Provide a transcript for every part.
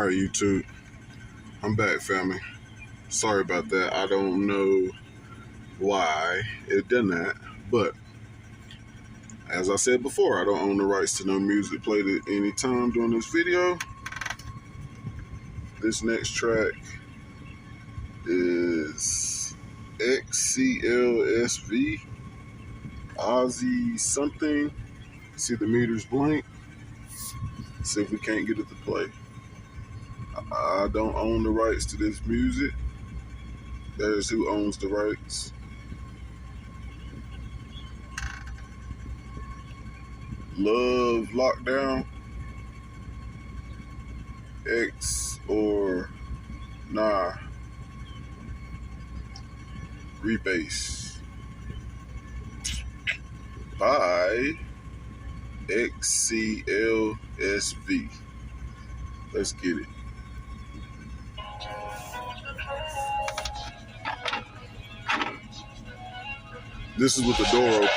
Alright, YouTube, I'm back, family. Sorry about that. I don't know why it done that, but as I said before, I don't own the rights to no music played at any time during this video. This next track is XCLSV Ozzy something. See the meters blank. See if we can't get it to play. I don't own the rights to this music. That is who owns the rights. Love Lockdown. X or Nah. Rebase. By XCLSV. Let's get it. This is with the door open.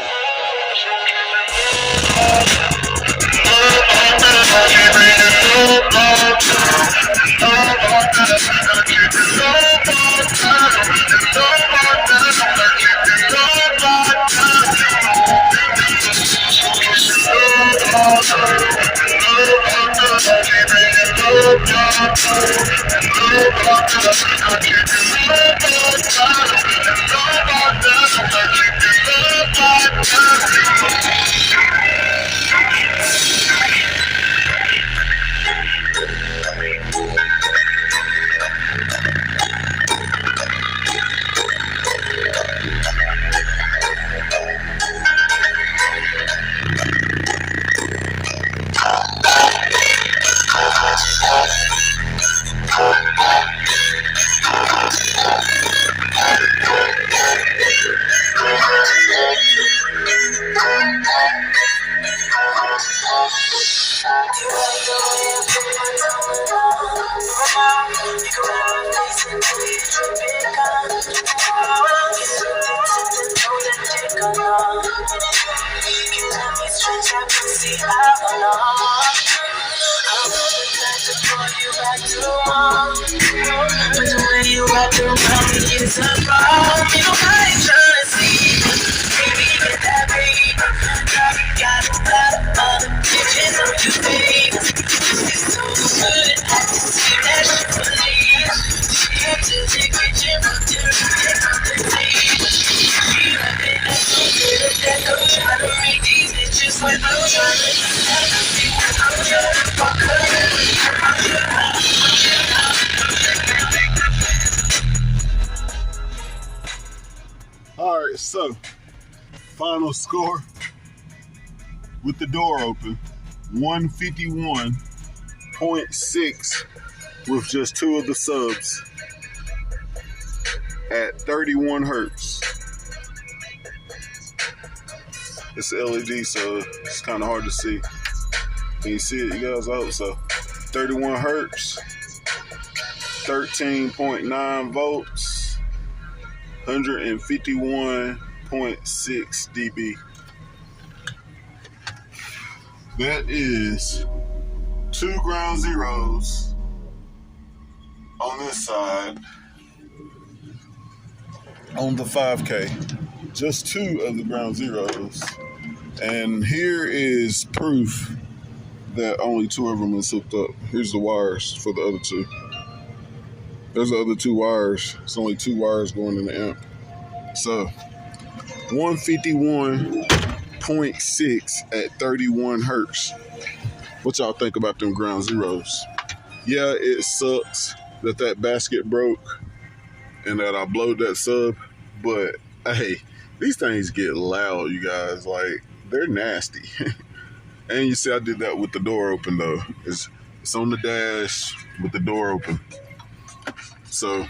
But the way you walk around me is a problem. You know I ain't tryna see. Baby, get that baby. Got a lot of other bitches on you, baby. It's so good, I can see that shit believe. She had to take a gym from the table. She like it, that's so good at that. I'm trying to make these bitches when I'm trying to I'm trying to fuck her. Alright, so final score with the door open, 151.6 with just two of the subs at 31 hertz. It's LED, so it's kind of hard to see. Can you see it, you guys? I hope so. 31 hertz, 13.9 volts, 151.6 dB. That is 2 ground zeros on this side on the 5K. Just 2 of the ground zeros. And here is proof that only 2 of them is hooked up. Here's the wires for the other 2. There's the other 2 wires. It's only 2 wires going in the amp. So 151.6 at 31 hertz. What y'all think about them ground zeros? Yeah, it sucks that that basket broke and that I blowed that sub, but hey, these things get loud, you guys. Like, they're nasty. And you see I did that with the door open though. It's on the dash with the door open. So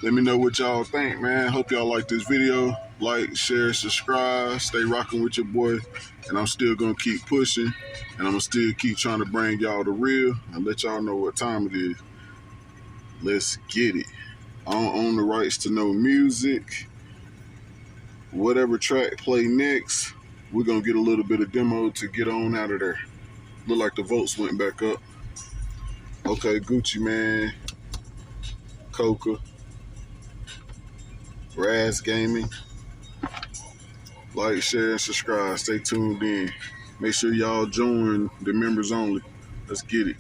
let me know what y'all think, man. Hope y'all like this video. Like, share, subscribe, stay rocking with your boy. And I'm still gonna keep pushing. And I'm gonna still keep trying to bring y'all the real and let y'all know what time it is. Let's get it. I don't own the rights to no music. Whatever track play next, we're gonna get a little bit of demo to get on out of there. Look like the votes went back up. Okay, Gucci Man, Coca, Raz Gaming. Like, share, and subscribe. Stay tuned in. Make sure y'all join the members only. Let's get it.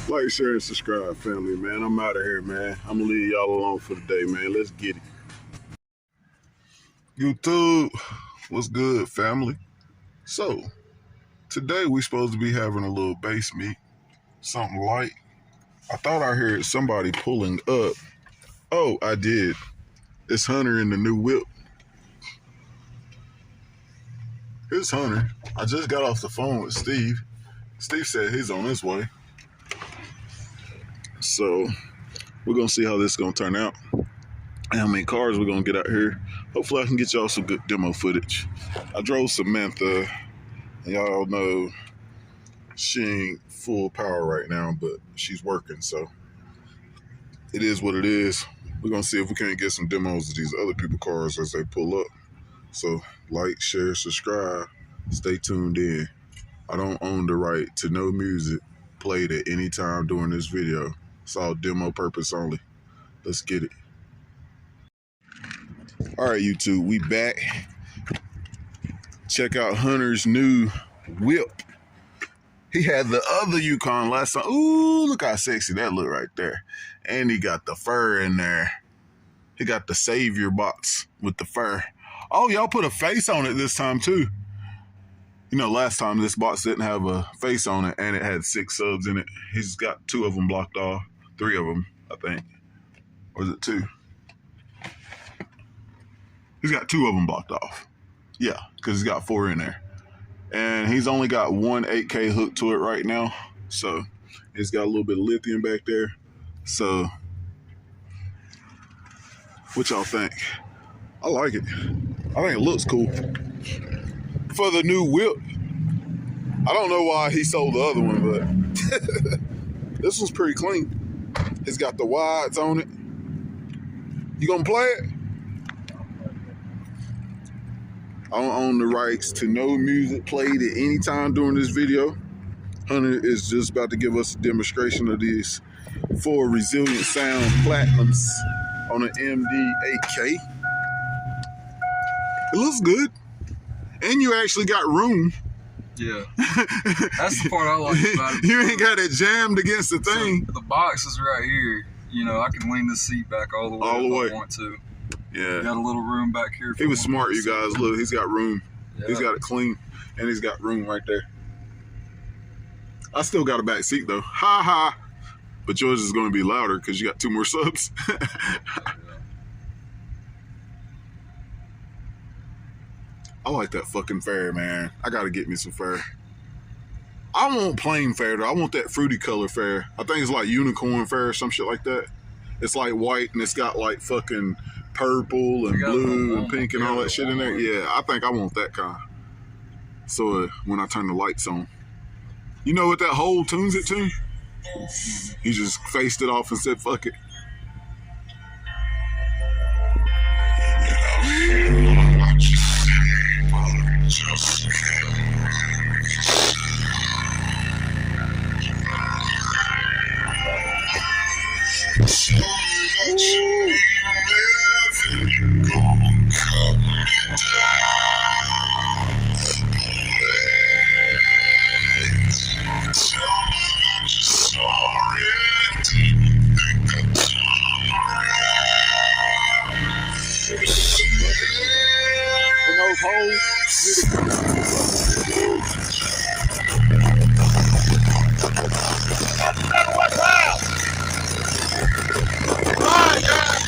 Like, share, and subscribe, family, man. I'm out of here, man. I'm going to leave y'all alone for the day, man. Let's get it. YouTube, what's good, family? So, today we supposed to be having a little bass meet, something light. I thought I heard somebody pulling up. Oh, I did. It's Hunter in the new whip. Here's Hunter. I just got off the phone with Steve. Steve said he's on his way. So, we're going to see how this is going to turn out and how many cars we're going to get out here. Hopefully I can get y'all some good demo footage. I drove Samantha, and y'all know she ain't full power right now, but she's working, so it is what it is. We're going to see if we can't get some demos of these other people's cars as they pull up. So, like, share, subscribe, stay tuned in. I don't own the right to no music played at any time during this video. It's all demo purpose only. Let's get it. All right, YouTube, we back. Check out Hunter's new whip. He had the other Yukon last time. Ooh, look how sexy that look right there. And he got the fur in there. He got the Savior box with the fur. Oh, y'all put a face on it this time too. You know, last time this box didn't have a face on it and it had 6 subs in it. He's got 2 of them blocked off. 3 of them, I think. Or is it 2? He's got 2 of them blocked off. Yeah, because he's got 4 in there. And he's only got one 8K hook to it right now. So it's got a little bit of lithium back there. So what y'all think? I like it. I think it looks cool. For the new whip. I don't know why he sold the other one, but this one's pretty clean. It's got the wides on it. You gonna play it? I don't own the rights to no music played at any time during this video. Hunter is just about to give us a demonstration of these 4 resilient sound platinums on an MD8K. It looks good. And you actually got room. Yeah. That's the part I like about it. You ain't got it jammed against the thing. So the box is right here. You know, I can lean the seat back all the way if I want to. Yeah. Got a little room back here. He was smart, you guys. Look, he's got room. Yeah. He's got it clean. And he's got room right there. I still got a back seat though. Ha ha. But yours is going to be louder because you got 2 more subs. I like that fucking fare, man. I got to get me some fare. I want plain fare though. I want that fruity color fare. I think it's like unicorn fare or some shit like that. It's like white and it's got like fucking purple and blue and pink and all that shit in there. Yeah, I think I want that kind. So when I turn the lights on. You know what that hole tunes it to? He just faced it off and said, fuck it. whole What's loud? Alright, guys.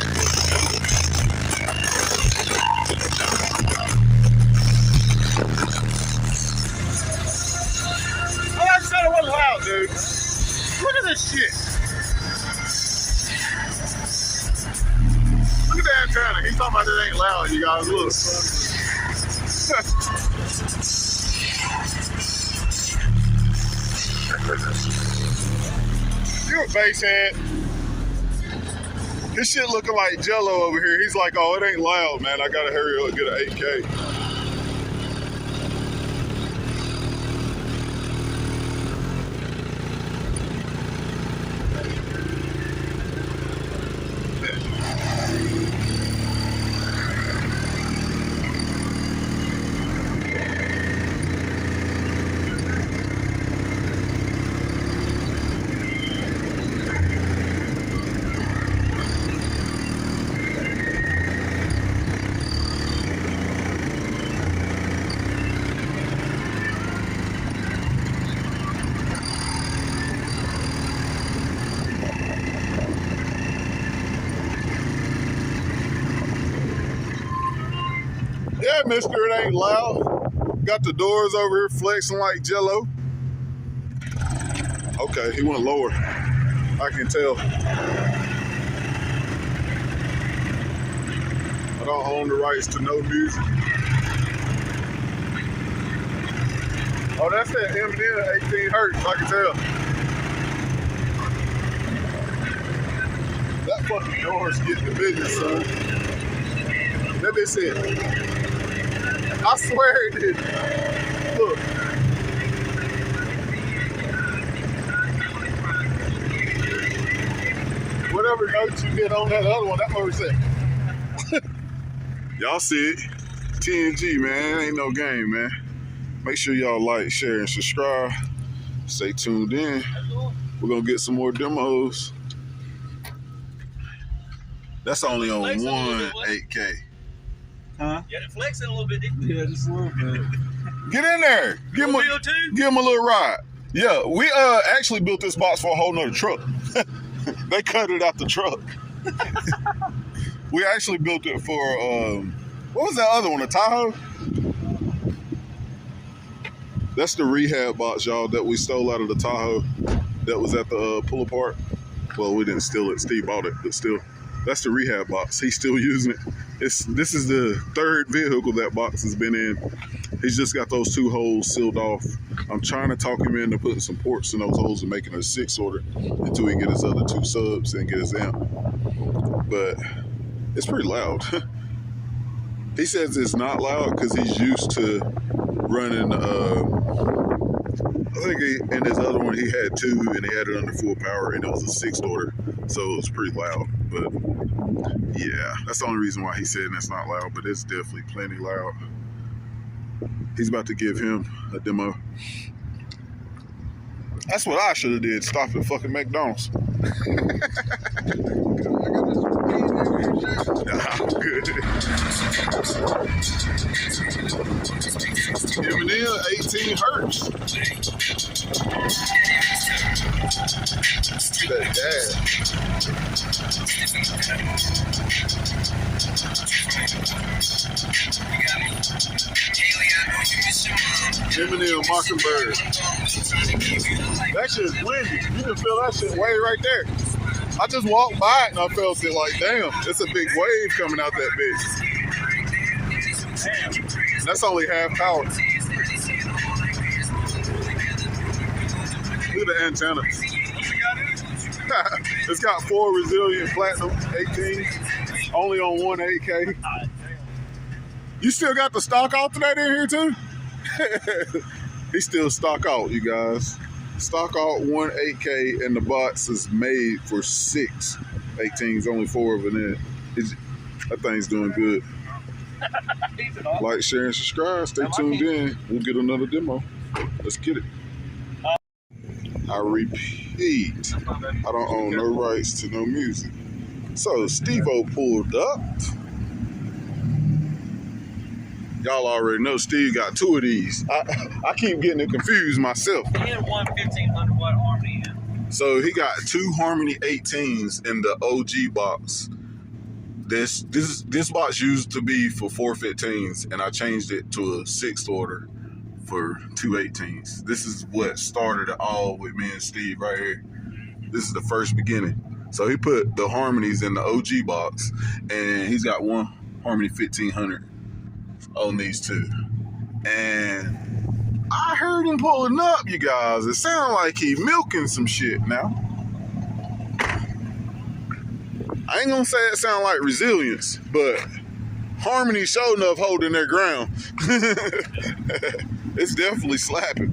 I said it wasn't loud, dude. Look at this shit. Look at that antenna. He's talking about it ain't loud, you guys. Look. You're a basshead. This shit looking like Jello over here. He's like, oh, it ain't loud, man. I gotta hurry up and get an 8K. Yeah, mister, it ain't loud. Got the doors over here flexing like Jello. Okay, he went lower. I can tell. I don't own the rights to no music. Oh, that's that Eminem 18 hertz, I can tell. That fucking door's getting the business, son. That bitch said, I swear it did. Look. Whatever notes you get on that other one, that motor said. Y'all see it. TNG, man. Ain't no game, man. Make sure y'all like, share, and subscribe. Stay tuned in. We're going to get some more demos. That's only on one 8K. Huh? You had it flexing a little bit, didn't you? Yeah, just a little bit. Get in there. Give him a little ride. Yeah, we actually built this box for a whole nother truck. They cut it out the truck. We actually built it for, what was that other one, a Tahoe? That's the rehab box, y'all, that we stole out of the Tahoe that was at the pull-apart. Well, we didn't steal it. Steve bought it, but still. That's the rehab box. He's still using it. This is the third vehicle that box has been in. He's just got those 2 holes sealed off. I'm trying to talk him into putting some ports in those holes and making a 6-order until he get his other 2 subs and get his amp. But it's pretty loud. He says it's not loud because he's used to running, I think in his other one he had 2 and he had it under full power and it was a 6-order. So it was pretty loud. But yeah, that's the only reason why he's saying it's not loud, but it's definitely plenty loud. He's about to give him a demo. That's what I should have did. Stop at fucking McDonald's. Nah, I'm good. Eminem 18 hertz. That dad. Eminem Mockingbird. That shit's windy. You can feel that shit way right there. I just walked by it and I felt it like, damn, it's a big wave coming out that bitch. Damn. That's only half power. Look at the antenna. It's got 4 resilient platinum 18s, only on one 8K. You still got the stock alternate in here too? He's still stock alt, you guys. Stock alt 1 8K, and the box is made for 6 18s, only 4 of it in it. That thing's doing good. Like, share, and subscribe. Stay tuned in. We'll get another demo. Let's get it. I repeat, I don't own no rights to no music. So, Stevo pulled up. Back to Wendy. You can feel that shit way right there. I just walked by it and I felt it like, damn, it's a big wave coming out that bitch. That's only half power. Look at the antenna. It's got 4 resilient platinum 18s, only on one 8K. You still got the stock alternate in here too? He's still stock alt 1 8K, and the box is made for 6 18s, only 4 of it in it. That thing's doing good. Like, share, and subscribe. Stay tuned in. We'll get another demo. Let's get it. I repeat, I don't own no rights to no music. So Stevo pulled up. Y'all already know Steve got 2 of these. I keep getting it confused myself. He had one 1500 watt Harmony in. So he got 2 Harmony 18s in the OG box. This box used to be for 4 15s, and I changed it to a 6th order for 2 18s. This is what started it all with me and Steve right here. This is the first beginning. So he put the Harmonies in the OG box, and he's got 1 Harmony 1500 on these 2. And I heard him pulling up, you guys. It sounded like he milking some shit now. I ain't gonna say it sound like resilience, but Harmony sure enough holding their ground. It's definitely slapping.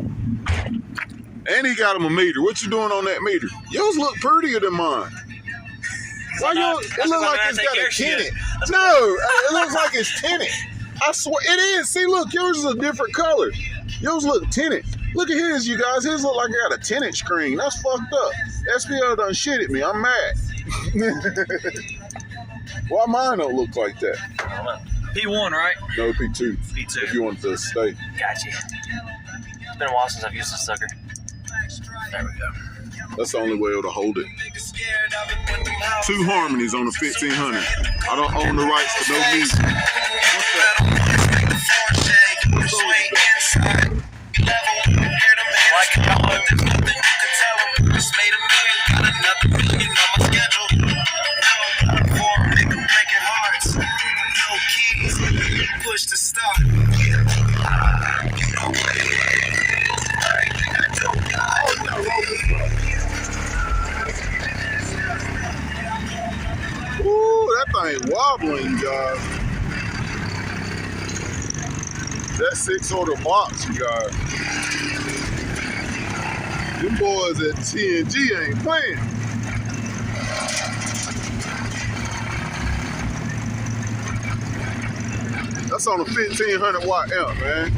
And he got him a meter. What you doing on that meter? Yours look prettier than mine. Why yours? It looks like it's got a tinted. No, it looks like it's tinted. I swear it is. See, look, yours is a different color. Yours look tinted. Look at his, you guys. His look like it got a tinted screen. That's fucked up. SPL done shit at me. I'm mad. Why mine don't look like that? I don't know. P1, right? No, P2. P2. If you want to stay. Gotcha. It's been a while since I've used this sucker. There we go. That's the only way to hold it. 2 Harmonies on the 1500. I don't own the rights to no music. Push to start. Ooh, that thing wobbling, guys. That 6 order box, you guys. Them boys at TNG ain't playing. That's on a 1500 watt amp, man.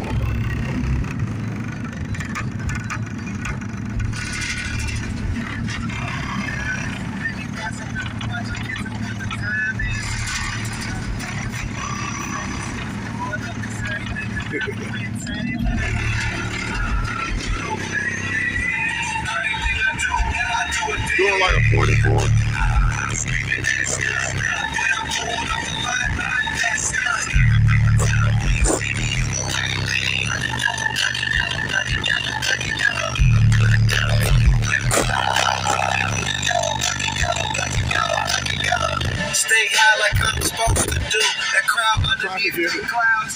Doing like a 44. Stay high like I'm supposed to do. That crowd underneath the clouds.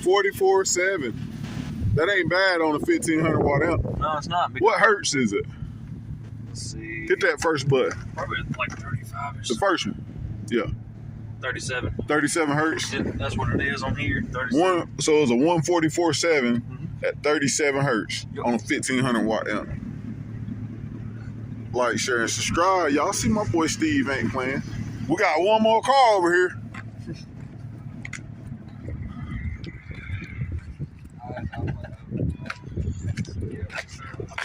44.7. That ain't bad on a 1500 watt amp. No, it's not. What hertz is it? Let's see. Hit that first button. Probably like 35 or The something. first one. Yeah. 37. 37 hertz. That's what it is on here. 37. So it's a 144.7 at 37 hertz on a 1500 watt amp. Like, share, and subscribe. Y'all see my boy Steve ain't playing. We got one more car over here.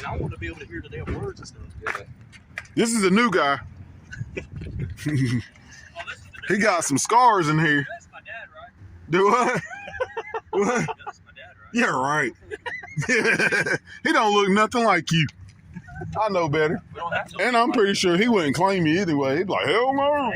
I want to be able to hear the damn words and stuff. Yeah. This is a new guy. He got some scars in here. That's my dad, right? Do what? What? That's my dad, right? Yeah, right. He don't look nothing like you. I know better. We don't have to. And I'm pretty sure he wouldn't claim you either way. He'd be like, hell no.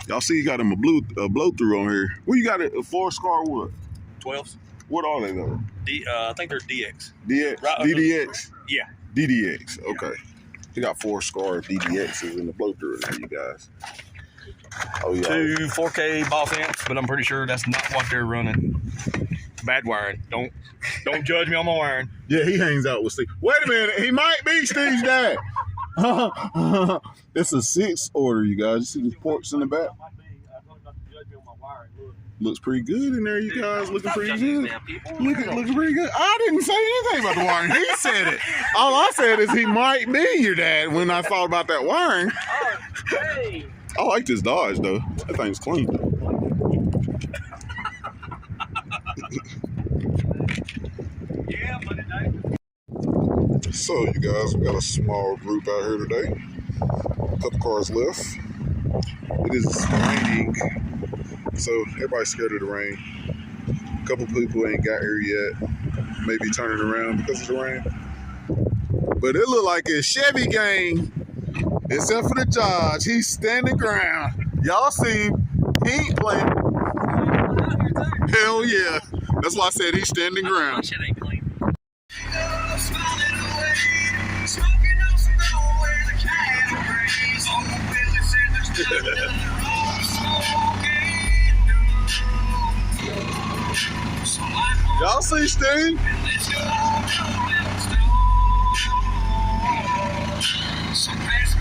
Y'all see he got him a blow through on here. What you got a 4-scar what? 12s. What are they though? I think they're DX. DX? Right, DDX? Yeah. DDX, okay. He got 4-scar DDXs in the blow through now, you guys. Oh yeah. 2 4K boss amps, but I'm pretty sure that's not what they're running. Bad wiring. Don't judge me on my wiring. Yeah, he hangs out with Steve. Wait a minute, he might be Steve's dad. It's a 6 order, you guys. You see the ports in the back? Looks pretty good in there, you guys. Looking pretty good. Looking pretty good. I didn't say anything about the wiring. He said it. All I said is he might be your dad when I thought about that wiring. Hey. I like this Dodge, though. That thing's clean. Yeah, but it So, you guys, we got a small group out here today. A couple cars left. It is raining So everybody's scared of the rain. A couple people ain't got here yet. Maybe turning around because of the rain. But it look like a Chevy gang, except for the Dodge. He's standing ground. Y'all see him. He ain't playing. Hell yeah. That's why I said he's standing ground. Shit ain't clean. Y'all see Sting? So pass